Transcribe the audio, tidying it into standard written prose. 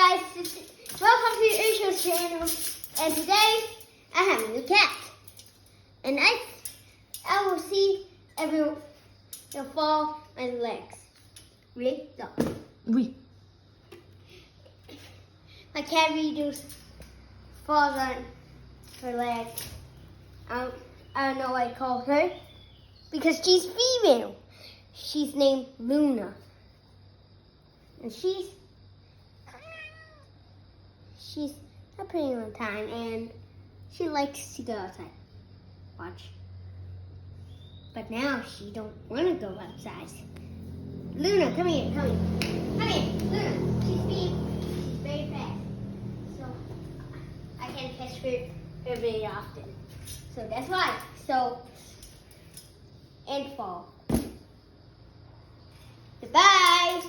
welcome to Isha's channel. And today I have a new cat. And I will see every the fall my legs. Ready? No. Oui. My cat reduce falls on her legs. I don't know what I call her because she's female. She's named Luna. And she's not pretty on time, and she likes to go outside. Watch. But now she don't want to go outside. Luna, come here, come here. Come here, Luna. She's very fast. So I can't catch her very often. So that's why. So, and fall. Goodbye.